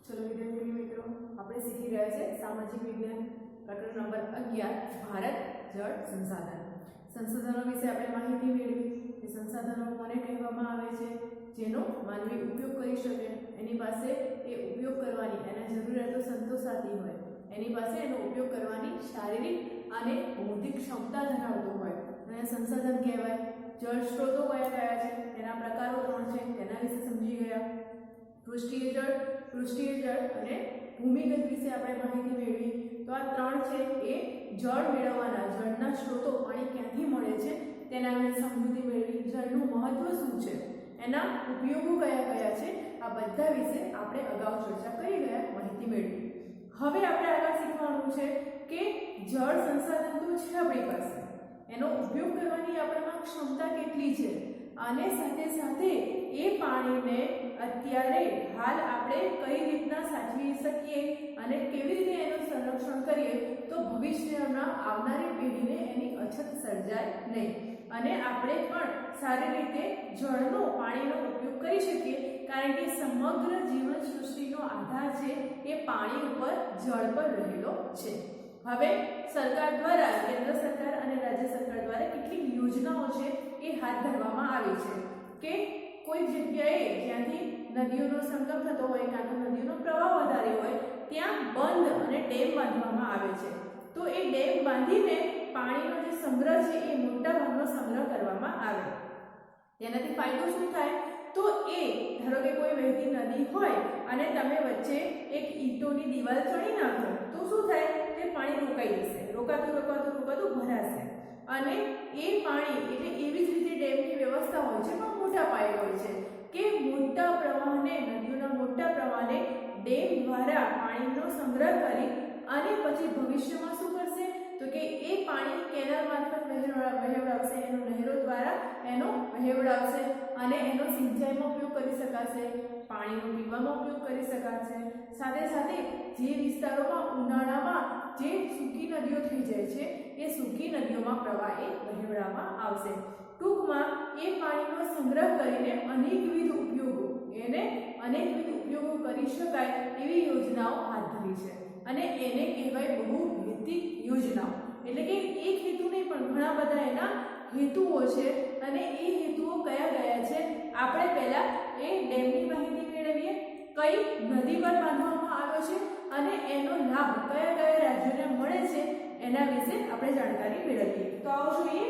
चलो विद्यार्थी मित्रों, આપણે શીખી રહ્યા છે સામાજિક વિજ્ઞાન પ્રકરણ નંબર 11 ભારત જળ સંસાધન. સંસાધનો વિશે આપણે માહિતી મેળવી. એ સંસાધનો કોને કહેવામાં આવે છે? જેનો માનવી ઉપયોગ કરી શકે, એની પાસે એ ઉપયોગ કરવાની એના જરૂરિયાતો સંતોષાતી હોય, એની પાસે એનો ઉપયોગ કરવાની શારીરિક અને બૌદ્ધિક ક્ષમતા ધરાવતો હોય, એને સંસાધન કહેવાય. જળ સ્ત્રોતો કયા કયા છે? તેના પ્રકારો 3 છે, તેના વિશે સમજી ગયા. પૃષ્ઠીય જળ અને ભૂમિગત વિશે આપણે માહિતી મેળવી. તો આ 3 છે એ જળ મેળવવાના, જળના સ્ત્રોતો, પાણી ક્યાંથી મળે છે તેના વિશે સમજૂતી મેળવી. જળનું મહત્વ શું છે, એના ઉપયોગો કયા કયા છે, આ બધા વિશે આપણે અગાઉ ચર્ચા કરી ગયા, માહિતી મેળવી. હવે આપણે આગળ શીખવાનું છે કે જળ સંસાધન તો છે આપણી પાસે, એનો ઉપયોગ કરવાની આપણામાં ક્ષમતા કેટલી છે, અને સાથે સાથે એ પાણીને અત્યારે હાલ આપણે કઈ રીતના સાચવી શકીએ અને કેવી રીતે એનું સંરક્ષણ કરીએ તો ભવિષ્યમાં આવનારી પેઢીને એની અછત સર્જાય નહીં અને આપણે પણ સારી રીતે જળનો, પાણીનો ઉપયોગ કરી શકીએ. કારણ કે સમગ્ર જીવન સૃષ્ટિનો આધાર છે એ પાણી ઉપર, જળ પર રહેલો છે. હવે સરકાર દ્વારા, કેન્દ્ર સરકાર અને રાજ્ય સરકાર દ્વારા કેટલીક યોજનાઓ છે એ હાથ ધરવામાં આવી છે કે કોઈ જગ્યાએ જ્યાંથી નદીઓનો સંગમ થતો હોય, કાં તો નદીઓનો પ્રવાહ વધારે હોય, ત્યાં બંધ અને ડેમ બાંધવામાં આવે છે. તો એ ડેમ બાંધીને પાણીનો જે સંગ્રહ છે એ મોટા ભાગનો સંગ્રહ કરવામાં આવે. તેનાથી ફાયદો શું થાય? તો એ ધારો કે કોઈ વહેતી નદી હોય અને તમે વચ્ચે એક ઈંટોની દિવાલ ચણી નાખો તો શું થાય? તે પાણી રોકાઈ જશે, રોકાતું ભરાશે અને એ પાણી એટલે એવી જ રીતે ડેમની વ્યવસ્થા હોય છે, પણ મોટા પાયે હોય છે કે મોટા પ્રવાહને, નદીઓના મોટા પ્રવાહને ડેમ દ્વારા પાણીનો સંગ્રહ કરી અને પછી ભવિષ્યમાં શું કરશે તો કે એ પાણી કેનાલ મારફત વહેવડાવશે, એનો નહેરો દ્વારા એનો વહેવડાવશે અને એનો સિંચાઈમાં ઉપયોગ કરી શકાશે, પાણીનો પીવામાં ઉપયોગ કરી શકાશે. સાથે સાથે જે વિસ્તારોમાં ઉનાળામાં જે સૂકી નદીઓ થઈ જાય છે એ સૂકી નદીઓમાં પ્રવાહ એ વહેવડાવવામાં આવશે. ટૂંકમાં એ પાણીનો સંગ્રહ કરીને અનેકવિધ ઉપયોગો કરી શકાય એવી યોજનાઓ હાથ ધરી છે અને એને કહેવાય બહુહેતુક યોજનાઓ. એટલે કે એક હેતુ નહીં પણ ઘણા બધા એના હેતુઓ છે અને એ હેતુઓ કયા કયા છે આપણે પહેલા એ ડેમની માહિતી મેળવીએ. કઈ નદી પર બાંધવામાં આવ્યો છે અને એનો લાભ કયા કયા રાજ્યોને મળે છે એના વિશે આપણે જાણકારી મેળવીએ. તો આવો જોઈએ.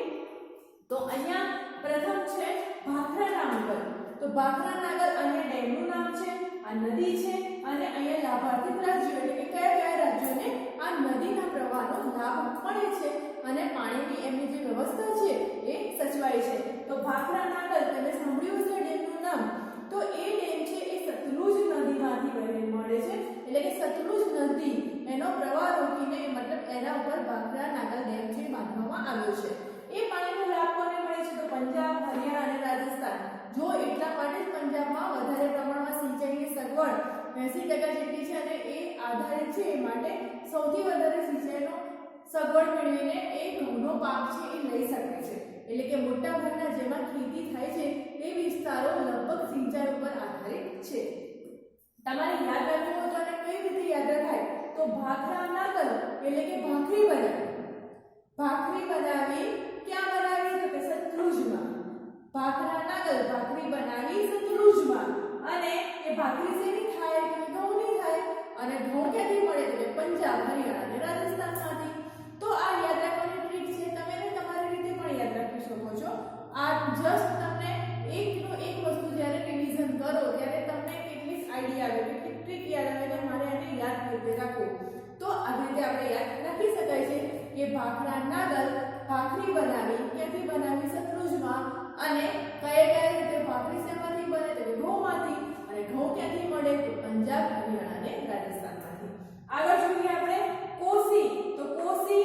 તો અહીંયા પ્રથમ છે ભાખરા નાગર. તો ભાખરા નાગર અહીંયા ડેમનું નામ છે, આ નદી છે અને અહીંયા લાભાર્થી રાજ્યો એટલે કે કયા કયા રાજ્યોને આ નદીના પ્રવાહનો લાભ મળે છે અને પાણીની એમની જે વ્યવસ્થા છે એ સચવાય છે. તો ભાખરા નાગર તમે સાંભળ્યું છે ડેમનું નામ. તો એ ડેમ છે એ સતલુજ નદીમાંથી મળે છે. એટલે કે સતલુજ નદી એનો પ્રવાહ રોકીને મતલબ એના ઉપર ભાખરા નાગર ડેમ છે બાંધવામાં આવ્યો છે. એ પાણીનો લાભ કોને મળે છે? તો પંજાબ, હરિયાણા અને રાજસ્થાન. જો એટલા માટે જ પંજાબમાં વધારે પ્રમાણમાં સિંચાઈની સગવડ 80% જેટલી છે અને એ આધારિત છે, એ માટે સૌથી વધારે સિંચાઈનો સગવડ મેળવીને એ ઘઉંનો પાક છે એ લઈ શકે છે. એટલે કે મોટા ભાગના જેમાં ખેતી થાય છે એ વિસ્તારો લગભગ સિંચાઈ ઉપર આધારિત છે. તમારે યાદ રાખવું તો અને કઈ રીતે યાદ રખાય? તો ભાખરા નાગર એટલે કે ભાખરી બનાવી. ભાખરી બનાવી ક્યાં બનાવી? તો કે સતલુજમાં. ભાખરા નાગર ભાખરી બનાવી સતલુજમાં. અને એ ભાખરી શેની થાય? તો ઘઉંની થાય. અને ઘઉં ક્યાંથી મળે? તો કે પંજાબ, હરિયાણા અને રાજસ્થાનમાંથી. તો આ યાદ રાખવાની ટ્રીક છે, તમે તમારી રીતે પણ યાદ રાખી શકો છો. આ જસ્ટ તમને એકનો એક વસ્તુ જ્યારે રિવિઝન કરો ત્યારે તમને કેટલીક આઈડિયા આવે, કેટલીક ટ્રીક યાદ આવે કે મારે એને યાદ કરી રાખવું. તો આવી રીતે આપણે યાદ રાખી શકાય છે કે ભાખરા નાગર ભાખરી બનાવી, ક્યાંથી બનાવી? સતલુજમાં. અને કયા રીતે ભાખરી શેમાંથી બને? તો ઘઉંમાંથી. અને ઘઉં ક્યાંથી મળે? તો પંજાબ, હરિયાણા અને રાજસ્થાનમાંથી. આગળ જોઈએ આપણે કોસી. તો કોસી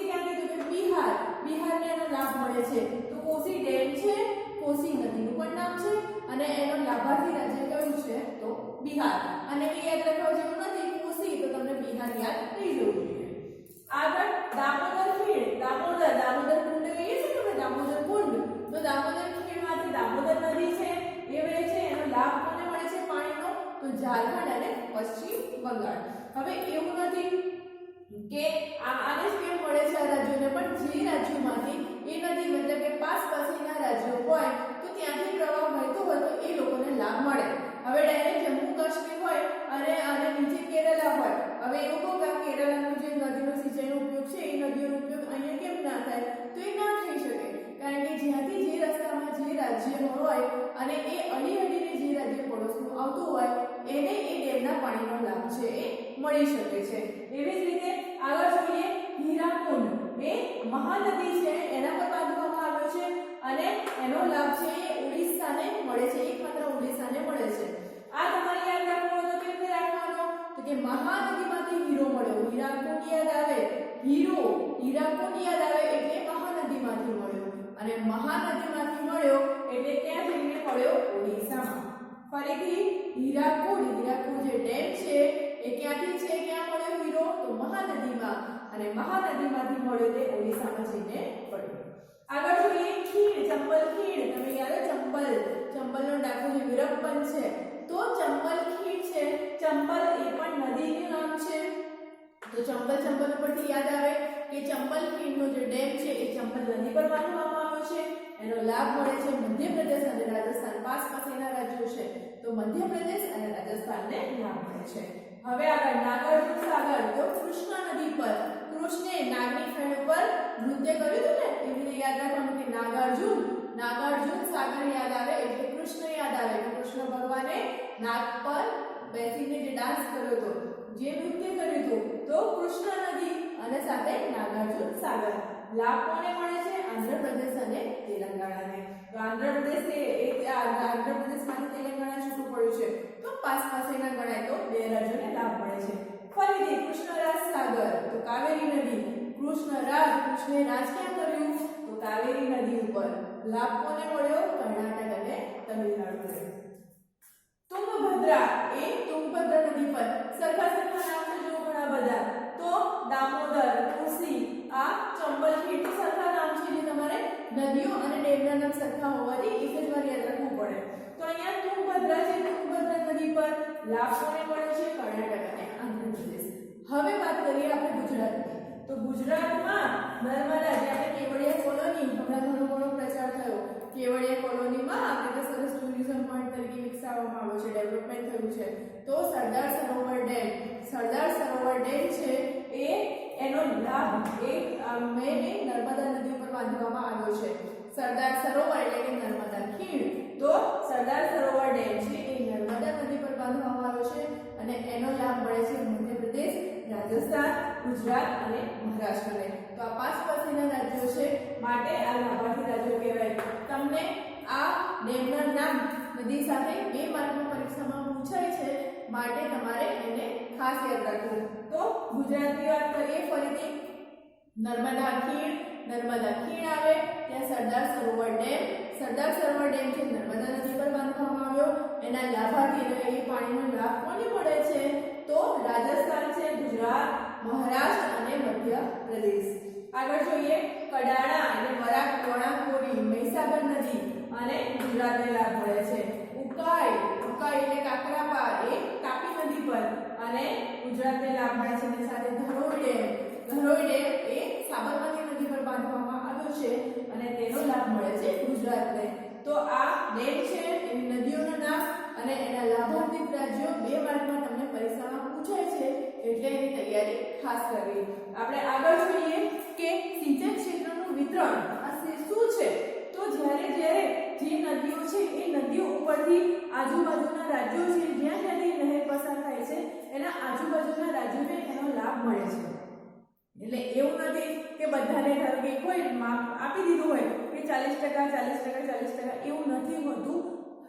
ક્યાંથી? તો કે બિહાર. બિહારને એનો લાભ મળે છે. તો કોસી ડેમ છે, કોસી નદીનું પણ નામ છે અને એનો લાભાર્થી રાજ્ય કયું છે? તો બિહાર. અને એ યાદ રાખવા જેવું નથી, કોસી તો તમને બિહાર યાદ થઈ જવું જોઈએ. આગળ દામોદર ખીણ. દામોદર કુંડ કહીએ છીએ તમે, દામોદર કુંડ. તો દામોદર ખીણમાંથી દામોદર નદી છે એ વહે છે. એનો લાભ કોને મળે છે પાણીનો? તો ઝારખંડ અને પશ્ચિમ બંગાળ. હવે એવું નથી કે આને જ કેમ મળે છે આ રાજ્યોને, પણ જે રાજ્યોમાંથી એ નદી મતલબ કે પાસના રાજ્યો હોય તો ત્યાંથી પ્રવાહ વહેતો હોય તો એ લોકોને લાભ મળે. હવે ડાયરેક્ટ જમ્મુ કાશ્મીર હોય અને નીચે કેરલા હોય, હવે એવું કહો કે કેરલાનો જે નદીનો સિંચાઈનો ઉપયોગ છે એ નદીનો ઉપયોગ અહીંયા કેમ ના થાય, તો એ ના થઈ શકે, કારણ કે જ્યાંથી જે રસ્તામાં જે રાજ્ય હોય અને એ અડીને જે રાજ્ય પડોશનું આવતું હોય એને એ ડેમના પાણીનો લાભ છે એ મળી શકે છે. એવી જ રીતે આગળ જોઈએ, હીરાકુંડ એ મહાનદી છે એના પર બાંધવામાં આવ્યો છે અને એનો લાભ છે એ ઓડિશાને મળે છે, એકમાત્ર ઓડિશાને મળે છે. આ તમારે યાદ રાખવું હોય તો કેવી રીતે રાખવાનો, તો કે મહાનદીમાંથી હીરો મળ્યો, હીરાકુંડ યાદ આવે, હીરાકુંડ યાદ આવે એટલે મહાનદીમાંથી મળ્યો, અને મહાનદીમાંથી મળ્યો એટલે ક્યાં જઈને મળ્યો, ઓડિશામાં. ફરીથી હીરાકુંડ જે ડેમ છે એ ક્યાંથી છે, ક્યાં મળ્યો હીરો, તો મહાનદીમાં, અને મહાનદીમાંથી મળ્યો તે ઓડિશામાં જઈને પડ્યો. આગળ જોઈએ ખીણ, ચંબલ ખીણ, તમે યાદ ચંબલનો ડાકુ જે વીરપ્પન છે, તો ચંબલ ખીણ છે, ચંબલ એ પણ નદીનું નામ છે. તો ચંબલ પરથી યાદ આવે કે ચંબલ ખીણનો જે ડેમ છે એ ચંબલ નદી પર બાંધવામાં આવ્યો છે, એનો લાભ મળે છે મધ્યપ્રદેશ અને રાજસ્થાન પાસેના રાજ્યો છે, તો મધ્યપ્રદેશ અને રાજસ્થાનને લાભ મળે છે. હવે આગળ નાગાર્જુન સાગર, તો કૃષ્ણ નદી પર કૃષ્ણે નાગની ફેણ ઉપર નૃત્ય કર્યું હતું ને, એવી રીતે યાદ રાખવાનું કે નાગાર્જુન સાગર યાદ આવે એટલે કૃષ્ણ યાદ આવે, કે કૃષ્ણ ભગવાને નાગ પર બેસીને જે ડાન્સ કર્યો હતો, જે નૃત્ય કર્યું હતું, તો કૃષ્ણ નદી અને સાથે નાગાર્જુન સાગર. લાભ કોને મળે છે, આંધ્રપ્રદેશ અને તેલંગાણાને. તો આંધ્રપ્રદેશમાંથી તેલંગાણા છૂટું પડ્યું છે તો પાસેના ગણાય, તો બે રાજ્યોને લાભ મળે છે. ફરીથી કૃષ્ણરાજ સાગર, તો કાવેરી નદી, કૃષ્ણે રાજ ક્યાં કર્યું, તો કાવેરી નદી ઉપર. લાભ કોને મળ્યો, કર્ણાટક અને તમિલનાડુને. તુંગભદ્રા એ તુંગભદ્રા નદી પર સરખા નામ છે જો ઘણા બધા, તો દામોદર, કોસી, આ ચંબલ ખીણ સરખા નામ છે, જે તમારે નદીઓ અને ડેમના નામ સરખા હોવાથી એક જ વાર યાદ રાખવું પડે. તો અહીંયા તુંગભદ્રા છે, તુંગભદ્રા નદી પર લાભ કોને મળે છે, કર્ણાટક અને આંધ્રપ્રદેશ. હવે વાત કરીએ આપણે ગુજરાતની, તો ગુજરાતમાં નર્મદા, જ્યારે કેવડિયા કોલોની હમણાં ઘણો પ્રચાર થયો, કેવડિયા કોલોનીમાં આપણે તો સરસ ટુરિઝમ પોઈન્ટ તરીકે વિકસાવવામાં આવ્યો છે, ડેવલપમેન્ટ થયું છે. તો સરદાર સરોવર ડેમ છે એ એનો લાભ નર્મદા નદી ઉપર બાંધવામાં આવ્યો છે. સરદાર સરોવર એટલે કે નર્મદા ખીણ, તો સરદાર સરોવર ડેમ છે એ નર્મદા નદી પર બાંધવામાં આવ્યો છે અને એનો લાભ મળે છે મધ્યપ્રદેશ, રાજસ્થાન, ગુજરાત અને મહારાષ્ટ્રને. તો આ પાસેના રાજ્યો છે, માટે આ લાભાર્થી રાજ્યો કહેવાય. તમને આ ડેમના નામ નદી સાથે 2 માર્કની પરીક્ષામાં પૂછાય છે, માટે તમારે એને ખાસ યાદ રાખવું. તો ગુજરાતની વાત કરીએ ફરીથી, નર્મદા ખીણ આવે, ત્યાં સરદાર સરોવર ડેમ છે નર્મદા નદી પર બાંધવામાં આવ્યો, એના લાભાર્થી એ પાણીનો લાભ કોને મળે છે, તો રાજસ્થાન છે, ગુજરાત, મહારાષ્ટ્ર અને મધ્યપ્રદેશ. આગળ જોઈએ કડાણા એટલે વણાકોરી, મહીસાગર નદી અને ગુજરાતને લાભ મળે છે. ઉકાઈ એટલે કાકરાપાર એ તાપી નદી પર અને ગુજરાતને લાભ મળે છે. અને સાથે ધરોઈ ડેમ એ સાબરમતી નદી પર બાંધવામાં આવ્યો છે અને તેનો લાભ મળે છે ગુજરાતને. તો આ ડેમ છે એની નદીઓના નામ અને એના લાભાર્થી રાજ્યો 2 માર્કમાં તમને પરીક્ષામાં પૂછાય છે, એટલે એની તૈયારી ખાસ કરવી. આપણે આગળ જોઈએ કે સિંચાઈ ક્ષેત્રનું વિતરણ આ શું છે, તો જ્યારે જે નદીઓ છે એ નદીઓ ઉપરથી આજુબાજુના રાજ્યો છે જ્યાં જ્યાંથી નહેર પસાર થાય છે એના આજુબાજુના રાજ્યોને એનો લાભ મળે છે. એટલે એવું નથી કે બધાને ધારો કે કોઈ માપ આપી દીધું હોય કે 40% એવું નથી હોતું.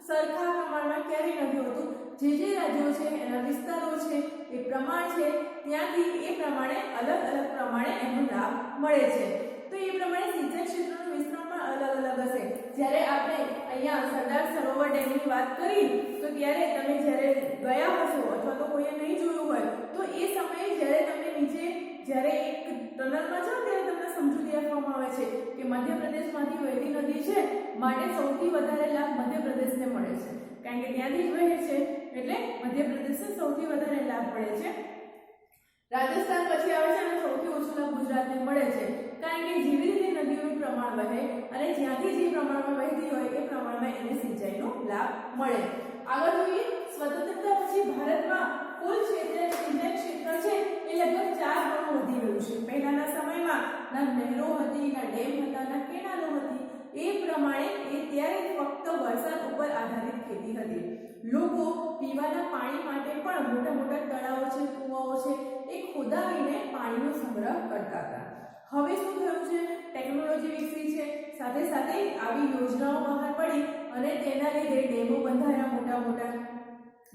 સરખા પ્રમાણમાં ક્યારેય નથી હોતું. જે રાજ્યો છે એના વિસ્તારો છે એ પ્રમાણ છે, ત્યાંથી એ પ્રમાણે અલગ પ્રમાણે એનો લાભ મળે છે. તો એ પ્રમાણે સિંચાઈ ક્ષેત્રનું વિસ્તરણ પણ અલગ હશે. જ્યારે આપણે અહીંયા સરદાર સરોવર ડેમની વાત કરી તો ત્યારે તમે જ્યારે ગયા હશો અથવા તો કોઈએ નહીં જોયું હોય તો એ સમયે જ્યારે તમને નીચે જ્યારે એક ટનલમાં જાઓ ત્યારે તમને સમજૂતી આપવામાં આવે છે કે મધ્યપ્રદેશમાંથી વહેતી નદી છે, માટે સૌથી વધારે લાભ મધ્યપ્રદેશને મળે છે, કારણ કે ત્યાંથી જ વહે છે એટલે મધ્યપ્રદેશને સૌથી વધારે લાભ લાભ મળે છે. રાજસ્થાન પછી આવે છે અને સૌથી ઓછો લાભ ગુજરાતને મળે છે, કારણ કે જેવી રીતે નદીઓનું પ્રમાણ વધે અને જ્યાંથી જે પ્રમાણમાં વહેતી હોય એ પ્રમાણમાં એને સિંચાઈનો લાભ મળે. આગળ જોઈએ, સ્વતંત્રતા પછી ભારતમાં કુલ સિંચાઈ ક્ષેત્ર છે એ લગભગ 4 ગણું વધી ગયું છે. પહેલાના સમયમાં ના નહેરો હતી, ના ડેમ હતા, ના કેનાલો હતી. એ પ્રમાણે ત્યારે ફક્ત વરસાદ ઉપર આધારિત ખેતી હતી. લોકો પીવાના પાણી માટે પણ મોટા મોટા તળાવો છે, કુવાઓ છે એ ખોદાવીને પાણીનો સંગ્રહ કરતા હતા. હવે શું થયું છે, ટેકનોલોજી વિકસી છે, સાથે સાથે આવી યોજનાઓ બહાર પડી અને તેના લીધે ડેમો બંધાયા મોટા મોટા,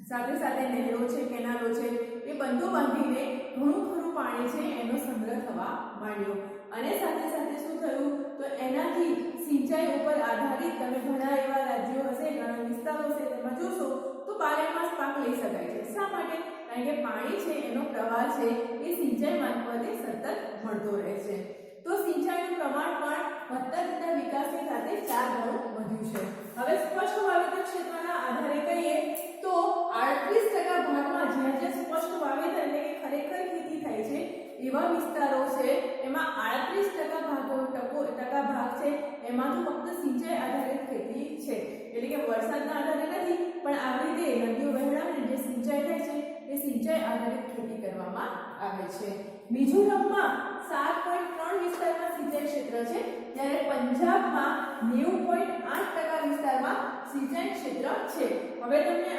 સાથે સાથે નહેરો છે, કેનાલો છે એ બંધો બાંધીને ઘણું ખરું પાણી છે એનો સંગ્રહ થવા માંડ્યો. અને સાથે સાથે શું થયું, તો એનાથી સિંચાઈ ઉપર આધારિત તમે ઘણા એવા રાજ્યો હશે, ઘણા વિસ્તારો હશે તેમાં જોશો તો 12 માસ પાક લઈ શકાય છે. શા માટે? કારણ કે પાણી છે એનો પ્રવાહ છે એ સિંચાઈ મારફતે સતત મળતો રહે છે. તો સિંચાઈનું પ્રમાણ પણ વધતા જતા વિકાસની સાથે 4 ગણું વધ્યું છે. હવે સ્પષ્ટ વાવેતર ક્ષેત્રના આધારે કહીએ તો 38% ભાગમાં જ્યાં જ્યાં સ્પષ્ટ વાવેતર એટલે કે ખરેખર ખેતી થાય છે એવા વિસ્તારો છે એમાં 38% ભાગ છે એમાં તો ફક્ત સિંચાઈ આધારિત ખેતી છે. એટલે કે વરસાદના આધારે નથી, પણ આવી રીતે નદીઓ વહેણાવીને જે સિંચાઈ થાય છે એ સિંચાઈ આધારિત ખેતી કરવામાં આવે છે. મિઝોરમમાં 7.3 વિસ્તારમાં સિંચાઈ ક્ષેત્ર છે, જ્યારે પંજાબમાં 90.8% વિસ્તારમાં સિંચાઈ ક્ષેત્ર છે. હવે તમને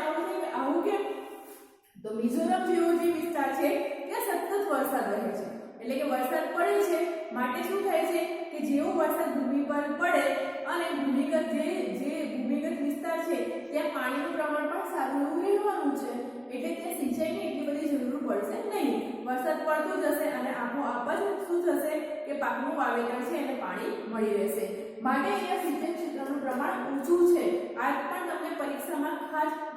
આવું કેમ? તો મિઝોરમ જેવો જે વિસ્તાર છે ત્યાં સતત વરસાદ રહે છે, એટલે કે વરસાદ પડે છે માટે શું થાય છે કે જેવો વરસાદ ભૂમિ પર પડે અને ભૂમિગત વિસ્તાર છે ત્યાં પાણીનું પ્રમાણ પણ સારું એવું રહેવાનું છે, એટલે ત્યાં સિંચાઈની એટલી બધી જરૂર પડશે નહીં. વરસાદ પડતો જશે અને આપોઆપ જ શું થશે કે પાકનું વાવેતર છે એને પાણી મળી રહેશે. માટે અહીંયા સિંચાઈ ક્ષેત્રનું પ્રમાણ ઊંચું છે. આ પણ તમને પરીક્ષામાં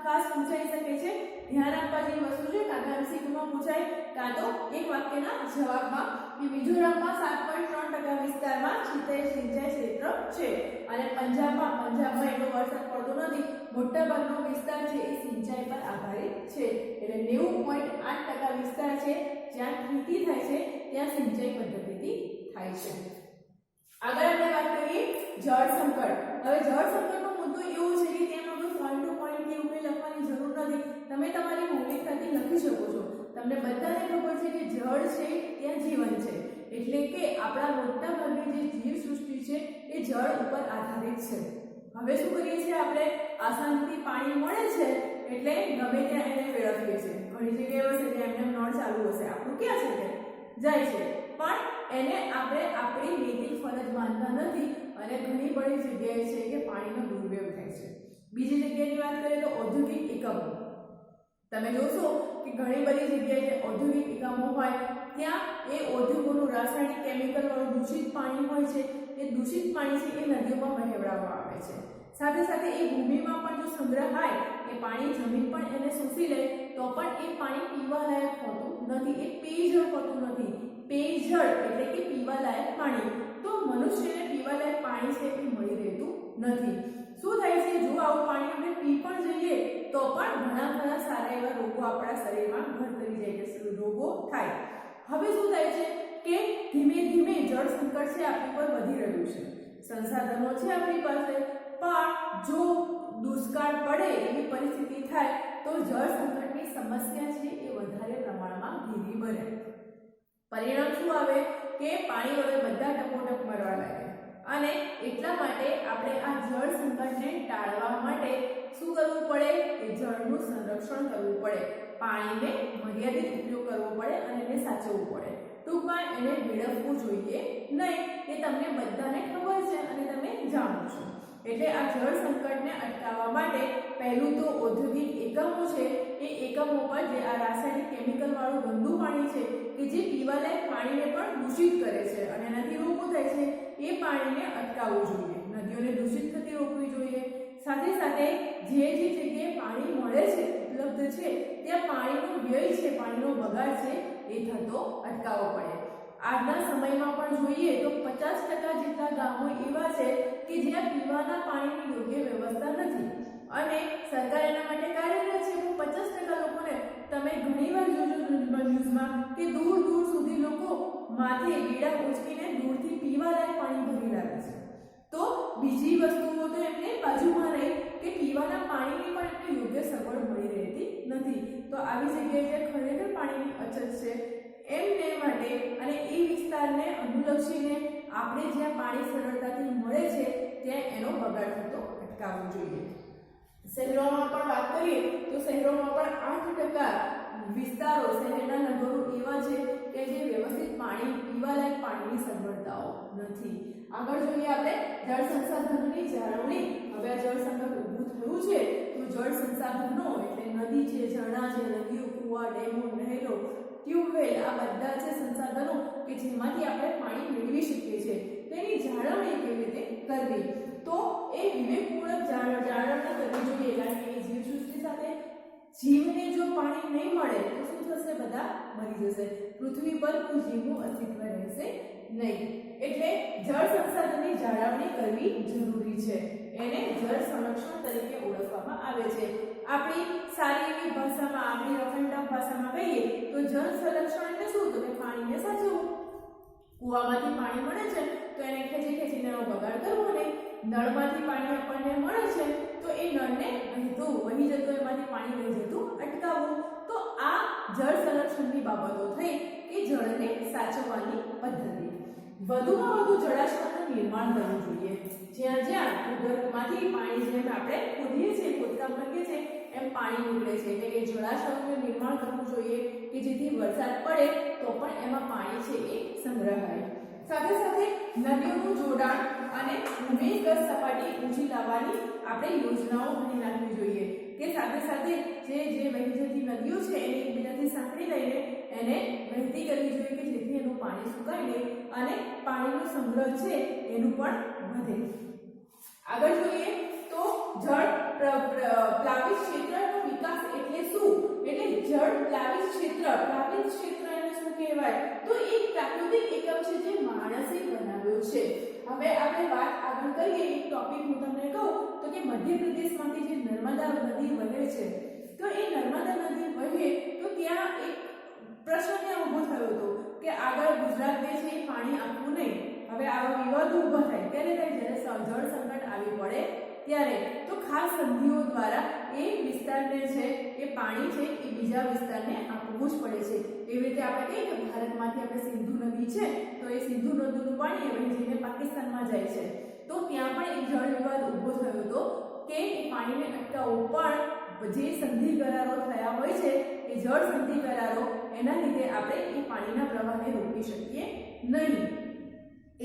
ખાસ પૂછાઈ શકે છે. ધ્યાન આપવા જેવી વસ્તુ છે, કાં તો MCQમાં પૂછાય કાં તો એક વાક્યના જવાબમાં કે મિઝોરમમાં 7.3% વિસ્તારમાં સિંચાઈ ક્ષેત્ર છે અને પંજાબમાં એટલો વરસાદ પડતો નથી, મોટાભાગનો વિસ્તાર છે એ સિંચાઈ પર આધારિત છે. એટલે 90.8% વિસ્તાર છે જ્યાં ખેતી થાય છે ત્યાં સિંચાઈ પદ્ધતિથી થાય છે. આગળ આપણે વાત કરીએ જળ સંકટ. હવે જળ સંકટનો મુદ્દો એવો છે કે ત્યાં આપણે પોઈન્ટ ટુ પોઈન્ટ કે એવું લખવાની જરૂર નથી, તમે તમારી મૌલિકતાથી લખી શકો છો. તમને બધાને ખબર છે કે જળ છે ત્યાં જીવન છે, એટલે કે આપણા મોટા ભાગની જે જીવ સૃષ્ટિ છે એ જળ ઉપર આધારિત છે. હવે શું કરીએ છીએ આપણે, આસાનીથી પાણી મળે છે એટલે ગમે ત્યાં એને વેડફીએ છીએ. ઘણી જગ્યાએ હશે ત્યાં એમને નળ ચાલુ હશે, આપણું ક્યાં છે કે જાય છે, પણ એને આપણે આપણી નૈતિક ફરજ માનતા નથી અને ઘણી બધી જગ્યાએ છે કે પાણીનો દુર્વ્યવહાર થાય છે. બીજી જગ્યાની વાત કરીએ તો ઔદ્યોગિક એકમો. તમે જોશો કે ઘણી બધી જગ્યાએ જે ઔદ્યોગિક એકમો હોય ત્યાં એ ઉદ્યોગોનું રાસાયણિક કેમિકલ વાળું દૂષિત પાણી હોય છે, એ દૂષિત પાણી છે એ નદીઓમાં વહેવડાવવામાં આવે છે. સાથે સાથે એ ભૂમિમાં પણ જો સંગ્રહાય એ પાણી જમીન પણ એને શોષી લે તો પણ એ પાણી પીવાલાયક હોતું નથી, એ પેયજળ હોતું નથી. પેયજળ એટલે કે પીવાલાયક પાણી, તો મનુષ્યને પીવાલાયક પાણી છે એ મળી રહેતું નથી. શું થાય છે, જો આવું પાણી આપણે પી પણ જઈએ તો પણ ઘણા સારા એવા રોગો આપણા શરીરમાં ઘર કરી જાય છે, રોગો થાય. હવે શું થાય છે કે ધીમે ધીમે જળ સંકટ છે આપણી પર વધી રહ્યું છે. સંસાધનો છે આપણી પાસે, પણ જો દુષ્કાળ પડે એવી પરિસ્થિતિ થાય તો જળ સંકટની સમસ્યા છે એ વધારે પ્રમાણમાં ઘેરી બને. પરિણામ શું આવે કે પાણી હવે બધા ટપોટપ મરવા લાગે અને એટલા માટે આપણે આ જળ સંકટને ટાળવા માટે શું કરવું પડે કે જળનું સંરક્ષણ કરવું પડે, પાણીને મર્યાદિત ઉપયોગ કરવો પડે અને એને સાચવવું પડે. ટૂંકમાં એને વેડફવું જોઈએ નહીં, એ તમને બધાને ખબર છે અને તમે જાણો છો. એટલે આ જળ સંકટને અટકાવવા માટે પહેલું તો ઔદ્યોગિક એકમો છે એ એકમો પર જે આ રાસાયણિક કેમિકલ વાળું ગંદુ પાણી છે કે જે પીવાલાયક પાણીને પણ દૂષિત કરે છે અને એનાથી રોગો થાય છે, એ પાણીને અટકાવવું જોઈએ, નદીઓને દૂષિત થતી રોકવી જોઈએ. સાથે સાથે જે જગ્યાએ પાણી મળે છે, ઉપલબ્ધ છે, ત્યાં પાણીનો વ્યય છે, પાણીનો બગાડ છે એ થતો અટકાવવો પડે. આજના સમયમાં પણ જોઈએ તો 50% જેટલા ગામો એવા છે કે જ્યાં પીવાના પાણીની યોગ્ય વ્યવસ્થા નથી અને સરકાર એના માટે કાર્યરત છે. 50% લોકોને તમે ઘણીવાર જોશો ન્યૂઝમાં કે દૂર દૂર સુધી લોકો માથે બેડા ઉંચકીને દૂરથી પીવાલાયક પાણી ભરી લાવે છે. તો બીજી વસ્તુઓ તો એમને બાજુમાં રહી કે પીવાના પાણીની પણ એમને યોગ્ય સગવડ મળી રહેતી નથી. તો આવી જગ્યાએ જે ખરેખર પાણીની અછત છે એમને માટે અને એ વિસ્તારને અનુલક્ષીને આપણે જ્યાં પાણી સરળતાથી મળે છે ત્યાં એનો બગાડ થતો અટકાવવો જોઈએ. શહેરોમાં પણ વાત કરીએ તો શહેરોમાં પણ 8% વિસ્તારો શહેરના નગરો એવા છે કે જે વ્યવસ્થિત પાણી પીવાલાયક પાણીની સગવડતાઓ નથી. આગળ જોઈએ આપણે જળ સંસાધનોની જાળવણી. હવે આ જળ સંકટ ઊભું થયું છે તો જળ સંસાધનો એટલે નદી છે, ઝરણા છે, નદીઓ, કુવા, ડેમો, નહેરો, ટ્યુબવેલ આ બધા છે સંસાધનો કે જેમાંથી આપણે પાણી મેળવી શકીએ છીએ. તેની જાળવણી કેવી રીતે કરવી? તો એ વિવેકપૂર્વક જાળવણી કરવી જોઈએ. કારણ કે જીવસૃષ્ટિ સાથે જીવને જો પાણી નહીં મળે તો શું થશે? બધા મરી જશે. પૃથ્વી પર કોઈ જીવનું અસ્તિત્વ રહેશે નહીં. એટલે જળ સંસાધનની જાળવણી કરવી જરૂરી છે. એને જળ સંરક્ષણ તરીકે ઓળખવામાં આવે છે. આપણી સારી એવી ભાષામાં, આપણી રફ એન્ડ ટફ ભાષામાં કહીએ તો જળ સંરક્ષણ એટલે શું? તો કે પાણીને સાચવવું. કુવામાંથી પાણી મળે છે તો એને ખેંચીને એનો બગાડ કરવો નહીં. નળમાંથી પાણી આપણને મળે છે તો એ નળને વહી જતો એમાંથી પાણી વહી જતું અટકાવવું. તો આ જળ સંરક્ષણની બાબતો થઈ કે જળને સાચવવાની પદ્ધતિ. વધુમાં વધુ જળાશયોનું નિર્માણ કરવું જોઈએ. જ્યાં જ્યાં ભૂગર્ભમાંથી પાણી જેમ આપણે ખોદીએ છીએ, ખોદકામ કરીએ છીએ એમ પાણી નીકળે છે એટલે કે જળાશયોનું નિર્માણ કરવું જોઈએ કે જેથી વરસાદ પડે તો પણ એમાં પાણી છે એ સંગ્રહાય. સાથે સાથે નદીઓનું જોડાણ અને ભૂમિગત સપાટી ઊંચી લાવવાની આપણે યોજનાઓ ઘણી નાખવી જોઈએ કે સાથે સાથે જે વહી જતી નદીઓ છે એને એકબીજાથી સાંકળી લઈને એને વહેતી કરવી જોઈએ કે જેથી એનું પાણી સુકાય નહીં અને પાણીનો સંગ્રહ છે એનું પણ વધે. આગળ જોઈએ તો જળ પ્લાવિત ક્ષેત્રનો વિકાસ એટલે શું? એટલે જળ પ્લાવિત ક્ષેત્ર એને શું કહેવાય? તો એક પ્રાકૃતિક એકમ છે જે માણસે બનાવ્યો છે. હવે આપણે વાત આગળ કરીએ. એક ટોપિક હું તમને કહું તો કે મધ્યપ્રદેશમાંથી જે નર્મદા નદી વહે છે તો એ નર્મદા નદી વહે તો ત્યાં એક પ્રશ્ન ઊભો થયો હતો કે આગળ ગુજરાતને છે પાણી આપવું નહીં. હવે આવા વિવાદો ઊભા થાય ત્યારે જ્યારે જળ સંકટ આવી પડે ત્યારે તો ખાસ સંધિઓ દ્વારા એ વિસ્તારને છે એ પાણી છે એ બીજા વિસ્તારને આપવું જ પડે છે. એવી રીતે આપણે કહીએ કે ભારતમાંથી આપણે સિંધુ નદી છે તો એ સિંધુ નદીનું પાણી વહીને પાકિસ્તાનમાં જાય છે તો ત્યાં પણ એક જળ વિવાદ ઊભો થયો હતો કે એ પાણીને અટકાવવું પણ જે સંધિ કરારો થયા હોય છે એ જળ સંધિ કરારો એના લીધે આપણે એ પાણીના પ્રવાહને રોકી શકીએ નહીં.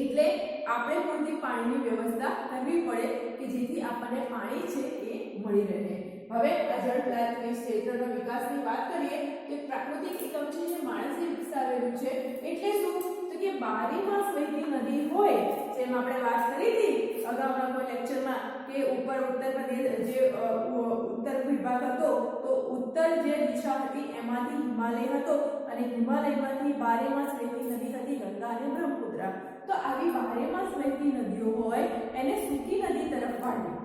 એટલે આપણે પૂરતી પાણીની વ્યવસ્થા કરવી પડે કે જેથી આપણને પાણી છે એ મળી રહે. હવે આ જળ પ્લાવિત ક્ષેત્રના વિકાસની વાત કરીએ તો પ્રાકૃતિક એકમ છે જે માણસે વિકસાવેલું છે. એટલે શું? તો કે 12 માસ વહેતી નદી હોય જેમ આપણે વાત કરી હતી અગાઉના કોઈ લેક્ચરમાં કે ઉપર ઉત્તર પ્રદેશ જે ઉત્તર વિભાગ હતો તો ઉત્તર જે દિશા હતી એમાંથી હિમાલય હતો અને હિમાલયમાંથી 12 માસ વહેતી નદી હતી ગંગા અને બ્રહ્મપુત્રા. તો આવી 12 માસ વહેતી નદીઓ હોય એને સૂકી નદી તરફ વાળવી.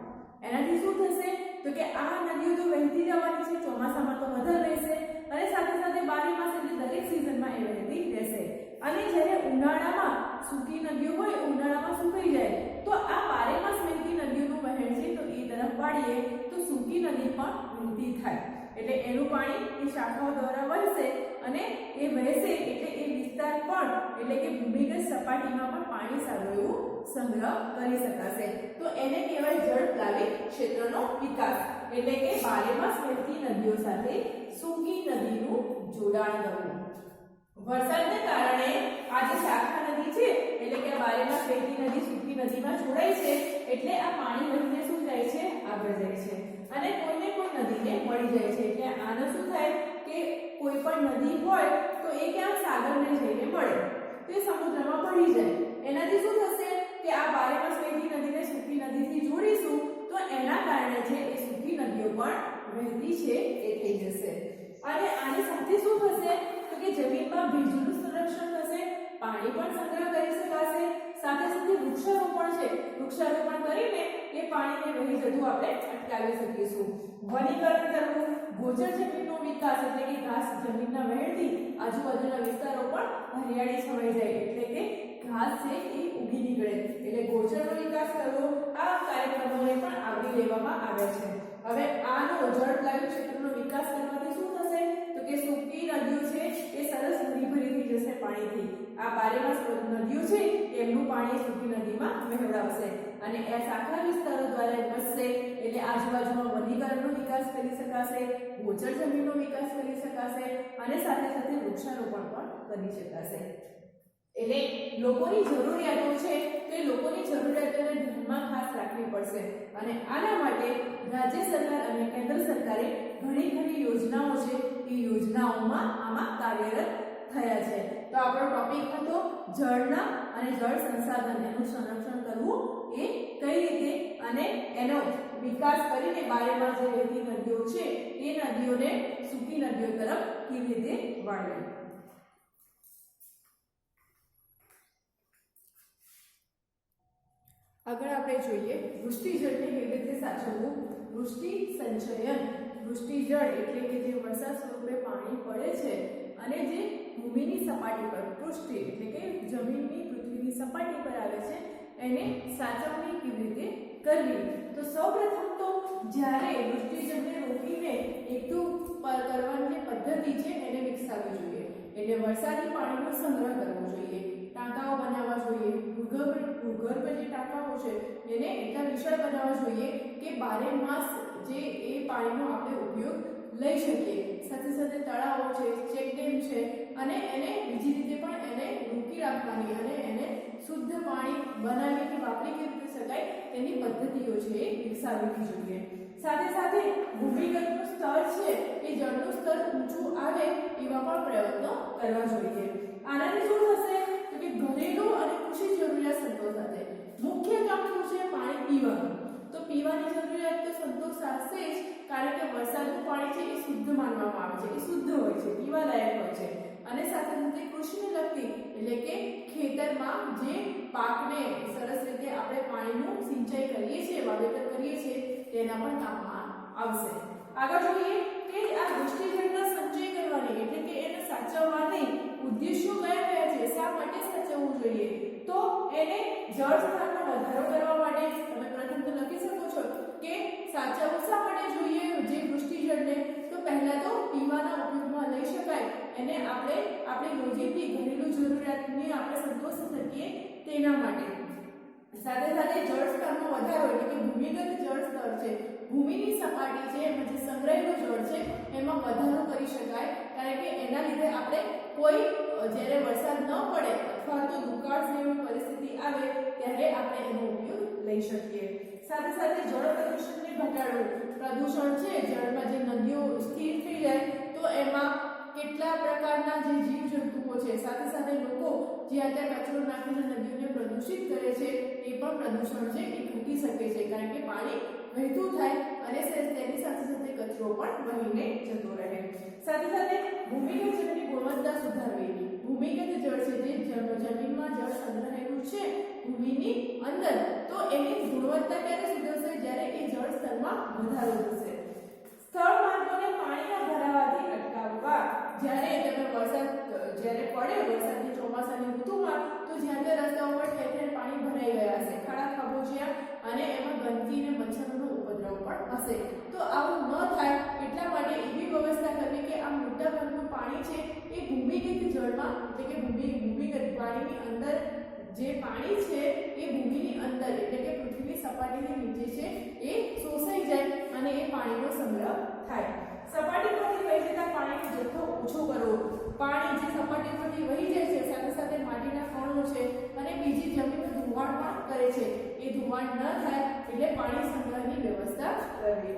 એનાથી શું થશે? તો કે આ નદીઓ તો વહેતી જવાની છે, ચોમાસામાં તો વધારે રહેશે અને સાથે સાથે 12 માસ એટલે દરેક સિઝનમાં એ વહેતી રહેશે. અને જ્યારે ઉનાળામાં સૂકી નદીઓ હોય ઉનાળામાં સુકાઈ જાય તો આ 12 માસ વહેતી નદીઓનું વહેણ છે તો એ તરફ વાળીએ તો સૂકી નદી પણ વહેતી થાય. એટલે એનું પાણી એ શાખાઓ દ્વારા વહેશે અને એ વહેશે એટલે એ વિસ્તાર પણ એટલે કે ભૂમિગત સપાટીમાં પણ પાણી સારું એવું સંગ્રહ કરી શકાશે. તો એને કહેવાય જળ પ્લાવિત ક્ષેત્રનો વિકાસ. એટલે કે 12 માસ વહેતી નદીઓ સાથે સૂકી નદીનું જોડાણ કરવું. વરસાદને કારણે આ જે શાખા નદી છે એટલે કે 12 માસ વહેતી નદી સૂકી નદીમાં જોડાય છે એટલે આ પાણી વહીને શું જાય છે? આગળ જાય છે અને કોઈને કોઈ નદીને મળી જાય છે. એટલે આનો શું થાય કે કોઈ પણ નદી હોય તો એ ક્યાં સાગરને જઈને મળે તો એ સમુદ્રમાં ભળી જાય. એનાથી શું થશે કે આ 12 માસ વહેતી નદીને સૂકી નદીથી જોડીશું તો એના કારણે છે એ સૂકી નદીઓ પણ વહેતી છે એ થઈ જશે. અને આની સાથે શું થશે તો કે જમીનમાં ભેજનું સંરક્ષણ થશે, પાણી પણ સંગ્રહ કરી શકાશે. સાથે સાથે વૃક્ષારોપણ છે, વૃક્ષારોપણ કરીને એ પાણીને વહી જતું આપણે અટકાવી શકીશું. વનીકરણ કરવું, ગોચર જમીનનો વિકાસ એટલે કે ઘાસ જમીનના વહેણથી આજુબાજુના વિસ્તારો પણ હરિયાળી છવાઈ જાય એટલે કે ઘાસ છે એ ઉગી નીકળે એટલે ગોચરનો વિકાસ કરવો આ કાર્યક્રમોને પણ આવરી લેવામાં આવે છે. હવે આનો જળવાયુ ક્ષેત્રનો વિકાસ કરવાથી શું થશે તો કે સૂકી નદીઓ છે એ સરસ ભરી થઈ જશે પાણીથી. આ બારેમાસ નદીઓ છે એમનું પાણી સૂકી નદીમાં વહેવડાવશે અને આ શાખા વિસ્તારો દ્વારા વધશે એટલે આજુબાજુમાં વનીકરણનો વિકાસ કરી શકાશે, ગોચર જમીનનો વિકાસ કરી શકાશે અને સાથે સાથે વૃક્ષારોપણ પણ કરી શકાશે. એટલે લોકોની જરૂરિયાતો છે તે લોકોની જરૂરિયાતોને ધ્યાનમાં ખાસ રાખવી પડશે અને આના માટે રાજ્ય સરકાર અને કેન્દ્ર સરકારે ઘણી ખરી યોજનાઓ છે એ યોજનાઓમાં આમાં કાર્યરત થયા છે. તો આપણો ટોપિક હતો જળના અને જળ સંસાધન એનું સંરક્ષણ કરવું એ કઈ રીતે અને એનો વિકાસ કરીને બારેમાસ જે વહેતી નદીઓ છે એ નદીઓને સૂકી નદીઓ તરફ કેવી રીતે વાળવી. આગળ આપણે જોઈએ વૃષ્ટિજળને કેવી રીતે સાચવવું. વૃષ્ટિ સંચયન. વૃષ્ટિજળ એટલે કે જે વરસાદ સ્વરૂપે પાણી પડે છે અને જે ભૂમિની સપાટી પર પૃષ્ઠ એટલે કે જમીનની પૃથ્વીની સપાટી પર આવે છે એને સાચવણી કેવી રીતે કરવી. તો સૌપ્રથમ તો જ્યારે વૃષ્ટિજળને રોકીને એકઠું કરવાની જે પદ્ધતિ છે એને વિકસાવવી જોઈએ. એટલે વરસાદી પાણીનો સંગ્રહ કરવો જોઈએ, ટાંકાઓ બનાવવા જોઈએ, ભૂગર્ભ જે ટાંકાઓ છે એને એટલા વિશાળ બનાવવા જોઈએ કે બારેમાસ જે એ પાણીનો આપણે ઉપયોગ લઈ શકીએ. સાથે સાથે તળાવો છે, ચેકડેમ છે અને એને બીજી રીતે પણ એને રોકી રાખવાની અને એને શુદ્ધ પાણી બનાવીને વાપરી કેવી રીતે શકાય તેની પદ્ધતિઓ છે એ વિકસાવવી જોઈએ. સાથે સાથે ભૂમિગતનું સ્તર છે એ જળનું સ્તર ઊંચું આવે એવા પણ પ્રયત્નો કરવા જોઈએ. આનાથી શું થશે તો કે ઘરેલું અને કૃષિ જરૂરિયાત સંતોષાશે. મુખ્ય કામ શું છે પાણી પીવાનું. તો પીવાની જરૂરિયાત તો સંતોષાશે જ કારણ કે વરસાદનું પાણી છે એ શુદ્ધ માનવામાં આવે છે, એ શુદ્ધ હોય છે, પીવાલાયક હોય છે અને સાથે સાથે કૃષિને લગતી એટલે કે ખેતરમાં જે પાકને સરસ રીતે આપણે પાણીનું સિંચાઈ કરીએ છીએ, વાવેતર કરીએ છીએ તેના પણ કામમાં આવશે. આગળ જોઈએ કે આ વૃષ્ટિજળના સંચય કરવાની એટલે કે એને સાચવવાની ઉદ્દેશો કયા કયા છે, શા માટે સાચવવું જોઈએ. તો એને જળ સ્થાનનો વધારો કરવા માટે તમે પ્રથમ તો લખી શકો છો કે સાચવવું શા માટે જોઈએ જે વૃષ્ટિજળને. તો પહેલા તો પીવાના ઉપયોગમાં લઈ શકાય એને આપણે આપણી રોજિંદી ઘરેલું જરૂરિયાતની આપણે સંતોષ શકીએ તેના માટે. સાથે સાથે જળ સ્તરનો વધારો એટલે કે ભૂમિગત જળ સ્તર છે, ભૂમિની સપાટી છે એમાં જે સંગ્રહેલું જળ છે એમાં વધારો કરી શકાય કારણ કે એના લીધે આપણે કોઈ જ્યારે વરસાદ ન પડે અથવા તો દુકાળ જેવી પરિસ્થિતિ આવે ત્યારે આપણે એનો ઉપયોગ લઈ શકીએ. સાથે સાથે જળ પ્રદૂષણને ઘટાડવું. પ્રદૂષણ છે જળમાં જે નદીઓ સ્થિર થઈ જાય તો એમાં કેટલા પ્રકારના જે જીવજંતુઓ છે સાથે સાથે લોકો જ્યાં ત્યાં કચરો નાખીને નદીઓને પ્રદૂષિત કરે છે એ પણ પ્રદૂષણ છે એ ઘટી શકે છે કારણ કે પાણી વહેતું થાય અને તેની સાથે સાથે કચરો પણ વહીને જતો રહે. સાથે સાથે ભૂમિગત જળની ગુણવત્તા સુધારવી. ભૂમિગત જળ છે જે જમીનમાં જળ સંગ્રહાયેલું છે ભૂમિની અંદર તો એની ગુણવત્તા ક્યારે સુધરશે જ્યારે એ જળ સ્તરમાં વધારો થશે. સ્થળ માર્ગોને પાણીના ભરાવાથી અટકાવવા. જ્યારે તમે વરસાદ જ્યારે પડે વરસાદની ચોમાસાની ઋતુમાં તો જ્યાં ત્યાં રસ્તાઓ પર ઠેર ઠેર પાણી ભરાઈ ગયા હશે, ખાડા ખાબોચિયા અને એમાં ગંદકી અને મચ્છરોનો ઉપદ્રવ પણ હશે. તો આવું ન થાય એટલા માટે એવી વ્યવસ્થા કરવી કે આ મોટા ભાગનું પાણી છે એ ભૂમિગત જળમાં એટલે કે ભૂમિગત પાણીની અંદર જે પાણી છે એ ભૂમિની અંદર એટલે કે પૃથ્વીની સપાટીની નીચે છે એ શોષાઈ જાય અને એ પાણીનો સંગ્રહ થાય. સપાટી પરથી વહી જતા પાણીનો જથ્થો ઓછો કરવો. પાણી જે સપાટી પરથી વહી જાય છે સાથે સાથે માટીના કણો છે અને બીજી જમીનનું ધોવાણ પણ કરે છે એ ધોવાણ ન થાય એટલે પાણી સંગ્રહની વ્યવસ્થા કરવી.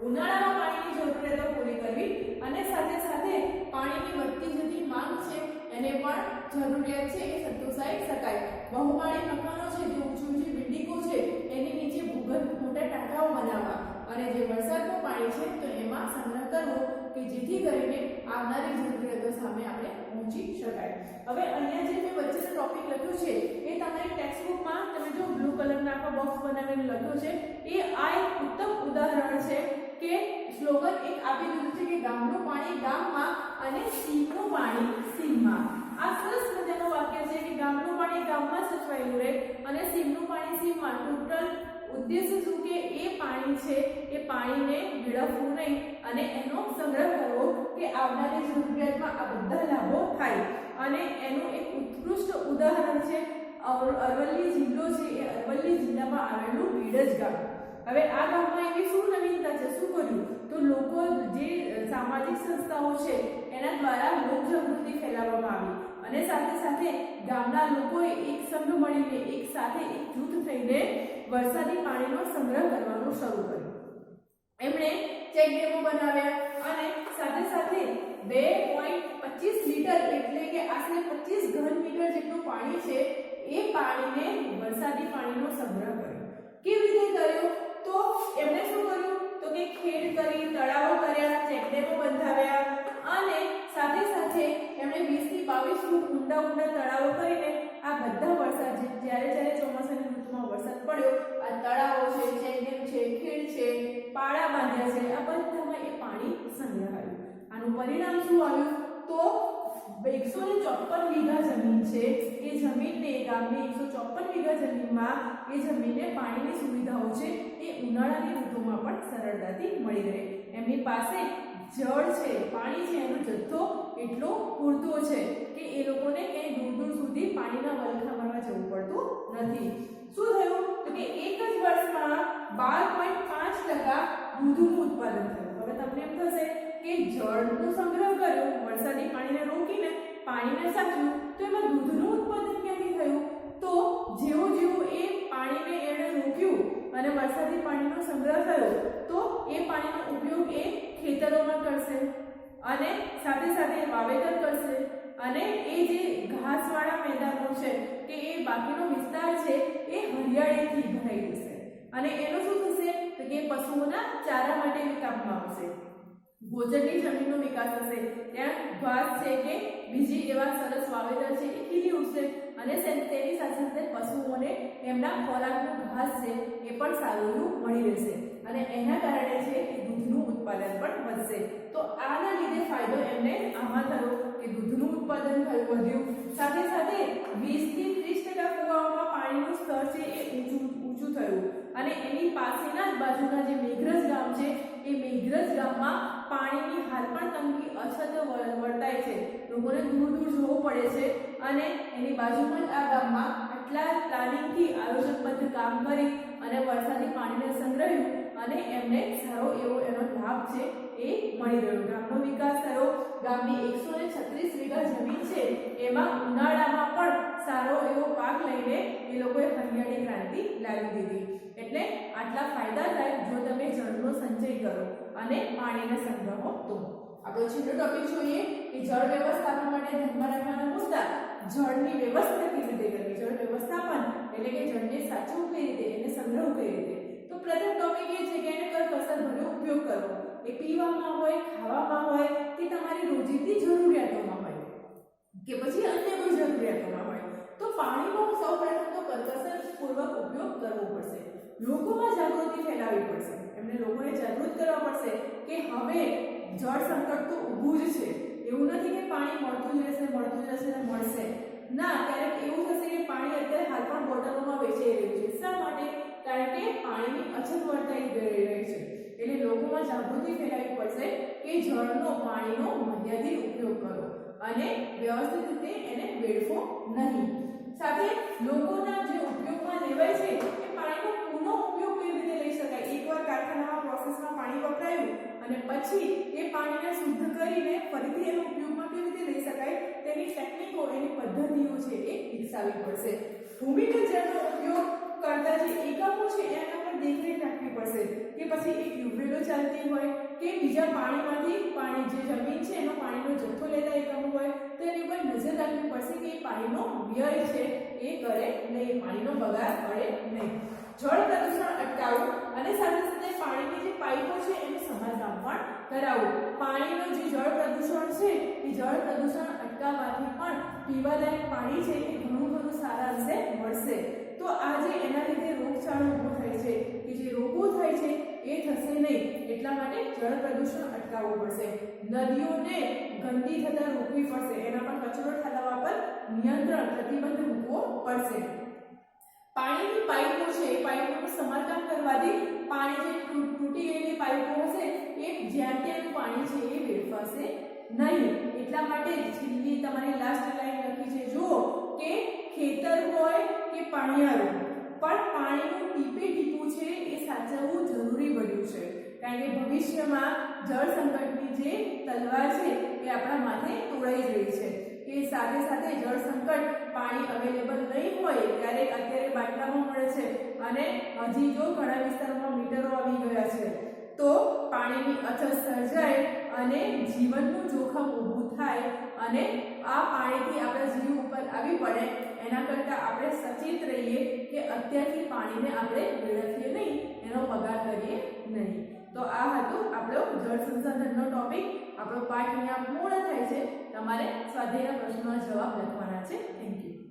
ઉનાળામાં પાણીની જરૂરિયાતો પૂરી કરવી અને સાથે સાથે પાણીની વધતી જતી માંગ છે એને પણ જરૂરિયાત છે એ સંતોષાઈ શકાય. બહુમાળી મકાનો છે જે ઊંચી ઊંચી બિલ્ડિંગો છે એની નીચે ભૂગર્ભ મોટા ટાંકાઓ બનાવવા અને જે વરસાદનું પાણી છે તો એમાં સંગ્રહ કરવો કે જેથી કરીને આવનારી જરૂરિયાતો સામે આપણે પહોંચી શકાય. હવે અહીંયા જે મેં વચ્ચેનો ટોપિક લખ્યો છે એ તમારી ટેક્સ્ટબુકમાં તમે જો બ્લુ કલરના આખા બોક્સ બનાવીને લખ્યો છે એ આ એક ઉત્તમ ઉદાહરણ છે કે સ્લોગન એક આપી દીધું છે કે ગામનું પાણી ગામમાં અને સીમનું પાણી સીમમાં. આ સરસ મજાનું વાક્ય છે કે ગામનું પાણી ગામમાં સચવાયેલું રહે અને સીમનું પાણી સીમમાં. ટોટલ ઉદ્દેશ્ય શું કે એ પાણી છે એ પાણીને વેડફવું નહીં અને એનો સંગ્રહ કરવો કે આવનારી જરૂરિયાતમાં આ બધા લાભો થાય. અને એનું એક ઉત્કૃષ્ટ ઉદાહરણ છે અરવલ્લી જિલ્લો છે એ અરવલ્લી જિલ્લામાં આવેલું બીડજ ગામ. હવે આ ગામમાં એવી શું નવીનતા છે, શું કર્યું તો લોકો જે સામાજિક સંસ્થાઓ છે એના દ્વારા લોકજાગૃતિ ફેલાવવામાં આવી અને સાથે સાથે ગામના લોકોએ એક સંઘ મળીને એક સાથે એક જૂથ થઈને વરસાદી પાણીનો સંગ્રહ કરવાનું શરૂ કર્યું. એમણે ચેક ડેમો બનાવ્યા અને સાથે સાથે 2.25 લીટર એટલે કે આશરે 25 ઘન મીટર જેટલું પાણી છે એ પાણીને વરસાદી પાણીનો સંગ્રહ કર્યો. કેવી રીતે કર્યો તો એમણે શું કર્યું તો કે ખેડ કરી, તળાવો કર્યા, ચેક ડેમો બંધાવ્યા અને સાથે સાથે એમણે 20 થી 22 ફૂટ ઊંડા તળાવો કરીને આ બધા વરસાદ જ્યારે ચોમાસાની ઋતુમાં વરસાદ પડ્યો આ તળાવો છે, ચેક ડેમ છે, ખેડ છે, પાળા બાંધ્યા છે, આ બધામાં એ પાણી સંગ્રહાયું. આનું પરિણામ શું આવ્યું તો 154 વીઘા જમીન છે એ જમીનને ગામની 154 વીઘા જમીનમાં એ જમીનને પાણીની સુવિધાઓ છે એ ઉનાળાની ઋતુમાં પણ સરળતાથી મળી રહે. એમની પાસે જળ છે, પાણી છે, એનો જથ્થો એટલો પૂરતો છે કે એ લોકોને ક્યાંય દૂર દૂર સુધી પાણીના વલખા ભરવા જવું પડતું નથી. શું થયું તો કે એક જ વર્ષમાં 12.5% દૂધનું ઉત્પાદન થયું. હવે તમને એમ થશે કે જળનો સંગ્રહ કર્યો, વરસાદી પાણીને રોકીને પાણીને સાચવ્યું તો એમાં દૂધનું ઉત્પાદન ક્યાંથી થયું તો જેવું એ પાણીને એણે રોક્યું અને વરસાદી પાણીનો સંગ્રહ થયો તો એ પાણીનો ઉપયોગ એ ખેતરોમાં કરશે અને સાથે સાથે વાવેતર કરશે અને એ જે ઘાસવાળા મેદાનો છે કે એ બાકીનો વિસ્તાર છે એ હરિયાળીથી ભરાઈ જશે અને એનો શું થશે તો કે પશુઓના ચારા માટે કામમાં આવશે. ભોજનની જમીનનો વિકાસ થશે, ત્યાં ઘાસ છે કે બીજી એવા સરસ વાવેતર છે એ ખીલી ઉઠશે અને તેની સાથે સાથે પશુઓને એમના ખોરાકનું ઘાસ છે એ પણ સારું મળી રહેશે અને એના કારણે છે એ દૂધનું ઉત્પાદન પણ વધશે. તો આના લીધે ફાયદો એમને આમાં થયો કે દૂધનું ઉત્પાદન વધ્યું, સાથે સાથે 20 થી 30% કુવાઓમાં પાણીનું સ્તર છે એ ઊંચું થયું અને એની પાસેના જ બાજુના જે મેઘરજ ગામ છે એ મેઘરજ ગામમાં પાણીની હાલ પણ તંગી અછત વર્તાય છે. લોકોને દૂર જવું પડે છે અને એની બાજુમાં જ આ ગામમાં આટલા પ્લાનિંગથી આયોજનબદ્ધ કામ કરી અને વરસાદી પાણીને સંગ્રહ્યું અને એમને સારો એવો એનો લાભ છે એ મળી રહ્યો. ગામનો વિકાસ થયો. ગામની 136 વીઘા જમીન છે એમાં ઉનાળામાં પણ સારો એવો પાક લઈને એ લોકોએ હરિયાળી ક્રાંતિ લાવી દીધી. એટલે આટલા ફાયદા થાય જો તમે જળનો સંચય કરો અને પાણીને સંગ્રહો તો. આપણો છેલ્લો ટોપિક જોઈએ કે જળ વ્યવસ્થાપન માટે ધ્યાનમાં રાખવાના મુદ્દા. જળની વ્યવસ્થા કેવી રીતે કરવી, જળ વ્યવસ્થાપન એટલે કે જળને સાચવવું કઈ રીતે, એને સંગ્રહવું કઈ રીતે. તો પ્રથમ ટોપિક એ છે કે એને કરકસરભર્યો ઉપયોગ કરવો. એ પીવામાં હોય, ખાવામાં હોય કે તમારી રોજિંદી જરૂરિયાતોમાં હોય કે પછી અન્ય કોઈ જરૂરિયાતોમાં હોય તો પાણીનો સૌપ્રથમ તો કરકસરપૂર્વક ઉપયોગ કરવો પડશે. લોકોમાં જાગૃતિ ફેલાવવી પડશે. એમને લોકોને જાગૃત કરવા પડશે કે હવે જળ સંકટ તો ઊભું જ છે. એવું નથી કે પાણી મળતું જ રહેશે ને મળશે ના. ક્યારેક એવું થશે કે પાણી અત્યારે હાલ પણ બોટલોમાં વેચાઈ રહ્યું છે. શા માટે? કારણ કે પાણીની અછત વર્તાઈ રહી છે. એટલે લોકોમાં જાગૃતિ ફેલાવવી પડશે કે જળનો, પાણીનો મર્યાદિત ઉપયોગ કરો અને વ્યવસ્થિત રીતે એને વેડફો નહીં. સાથે લોકોના જે ઉપયોગમાં લેવાય છે એ પાણીનો પુનઃ ઉપયોગ કેવી રીતે લઈ શકાય. એકવાર કારખાનામાં પ્રોસેસમાં પાણી વપરાયું અને પછી એ પાણીને શુદ્ધ કરીને ફરીથી એનો ઉપયોગમાં કેવી રીતે લઈ શકાય તેની ટેકનિકો, એની પદ્ધતિઓ છે એ વિકસાવવી પડશે. ભૂમિગત જળનો ઉપયોગ કરતા જે એકમો છે એના પર દેખરેખ રાખવી પડશે કે પછી એક ટ્યુબવેલો ચાલતી હોય કે બીજા પાણી જે જમીન છે એનો પાણીનો જથ્થો લેતા એકમો હોય તો એની ઉપર નજર રાખવી પડશે કે એ પાણીનો વ્યય છે એ કરે નહીં, પાણીનો બગાડ કરે નહીં. જળ પ્રદૂષણ અટકાવવું અને સાથે સાથે પાણીની જે પાઇપો છે એનું સમારકામ પણ કરાવવું. પાણીનો જે જળ પ્રદૂષણ છે એ જળ પ્રદૂષણ અટકાવવાથી પણ પીવાલાયક પાણી છે એ ઘણું સારા અંશે મળશે. તો આજે એના લીધે રોગચાળો ઊભો થાય છે કે જે રોગો થાય છે એ થશે નહીં. એટલા માટે જળ પ્રદૂષણ અટકાવવું પડશે. નદીઓને ગંદી થતા રોકવી પડશે. એના પર કચરો ઠાલવવા પર નિયંત્રણ પ્રતિબંધ મૂકવો પડશે. પાણીની પાઇપો છે એ પાઇપોનું સમારકામ કરવાથી પાણી જે તૂટી ગયેલી પાઇપો હશે એ જ્યાં ત્યાંનું પાણી છે એ વેડફાશે નહીં. એટલા માટે છેલ્લી તમારી લાસ્ટ લાઈન લખી છે, જુઓ કે ખેતર હોય કે પાણીયારું પણ પાણીનું ટીપે ટીપું છે એ સાચવવું જરૂરી બન્યું છે. કારણ કે ભવિષ્યમાં જળ સંકટની જે તલવાર છે એ આપણા માથે તોડાઈ રહી છે. કે સાથે સાથે જળ સંકટ પાણી અવેલેબલ નહીં હોય ત્યારે અત્યારે બાટલામાં મળે છે અને હજી જો ઘણા વિસ્તારોમાં મીટરો આવી ગયા છે તો પાણીની અછત સર્જાય અને જીવનનું જોખમ ઊભું થાય અને આ પાણીથી આપણા જીવ ઉપર આવી પડે. એના કરતાં આપણે સચેત રહીએ કે અત્યારથી પાણીને આપણે વેડફીએ નહીં, એનો બગાડ કરીએ નહીં. તો આ હતું આપણો જળ સંસાધનનો ટોપિક. આપણો પાઠ અહીંયા પૂર્ણ થાય છે. તમારે સ્વાધ્યાયના પ્રશ્નોના જવાબ લખવાના છે. Thank you.